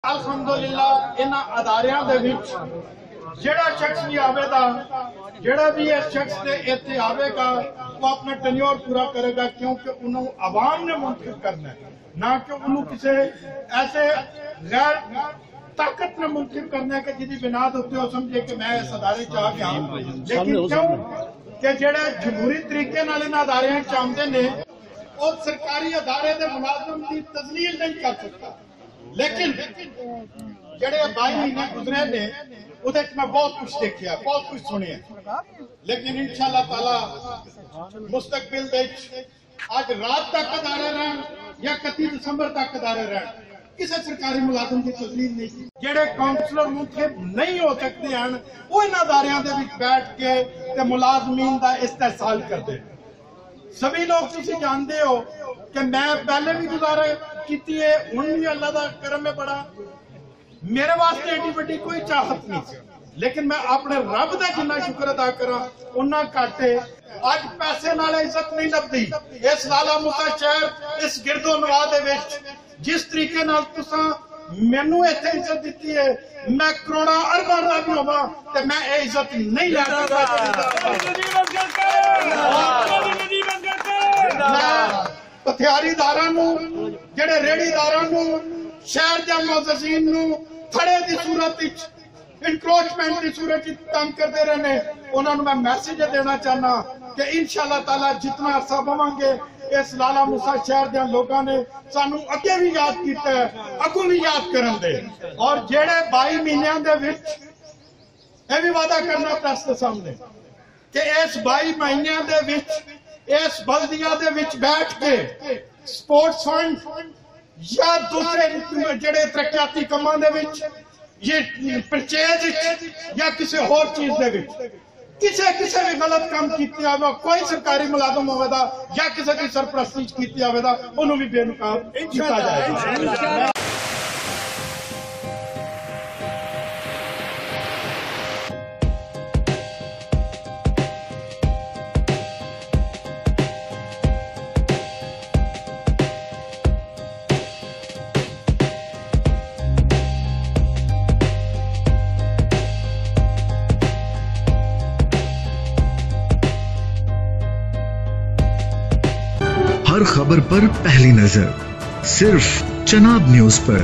अल्हम्दुलिल्लाह इन अदारियां दे विच जेड़ा शख्स भी आवेगा, जेड़ा भी इस शख्स दे इत्थे आवेगा वो अपना टेन्योर पूरा करेगा, क्योंकि उन्होंने आवाम ने मुंतखब करना है, ना कि उन्होंने किसी ऐसे गैर ताकत ने मुंतखब करना है कि जिहदी बिना दे उत्ते वो समझे कि मैं इस अदारे च आ गया। लेकिन क्यों कि जेड़ा जमहूरी तरीके नाल इन अदारियां च आउंदे ने और सरकारी अदारे दे मुलाजम की तजलील नहीं कर सकता। लेकिन जेड़े 22 महीने गुजरे ने उहदे च मैं बहुत कुछ देखिया, बहुत कुछ सुनिया, लेकिन इंशाअल्लाह ताला मुस्तकबिल दे आज रात तक अदारे रहन या 31 दिसंबर तक अदारे रहन, किसी सरकारी मुलाजम की तजलील नहीं की। जेड़े काउंसलर मुंतखब नहीं हो सकते हैं वो इन अदारियां दे विच बैठ के ते मुलाजमीन दा इस्तेहसाल करते। सभी लोग तुसी जानते हो कि मैं पहले भी गुजारा की है, हुण भी अल्लाह दा करम है बड़ा, मेरे वास्ते एडी वड्डी कोई चाहत नहीं, लेकिन मैं अपने रब दा जिन्ना शुक्र अदा करा उन्ना घट है। अज पैसे नाल इज्जत नहीं लभदी। इस लाला मुसा शहर इस गिरदो नवाह दे विच जिस तरीके नाल तुसां मैनू इत्थे इज्जत दित्ती है, मैं करोड़ां अरबां दा भी होवां ते मैं ये इज्जत नहीं लै सकदा। हथियारीदारां नूं, जेड़े रेहड़ीदारां नूं, शहर दे मुअज़्ज़िज़ीन नूं थड़े दी सूरत विच इनक्रोचमेंट की सूरत तंग करते रहने, उन्होंने मैं मैसेज देना चाहना कि इंशाअल्लाह ताला जितना अरसा बवांगे इस लाला मूसा शहर के लोगों ने सानू अगे भी याद किया है, अगू भी याद करन दे। और जेड़े 22 महीनों के विच यह भी वादा करना प्रेस के सामने कि इस 22 महीनों के विच इस बल्दिया दे विच बैठ के स्पोर्ट्स फंड या दूसरे जेड़े तरक्याती कामां दे विच ये परचेज या किसी होर चीज दे विच किसी भी गलत काम किया होगा, कोई सरकारी मुलाजम होगा या किसी की सरपरस्ती की होगा, उन्होंने भी बेनकाब किया जाएगा। हर खबर पर पहली नजर सिर्फ चनाब न्यूज पर।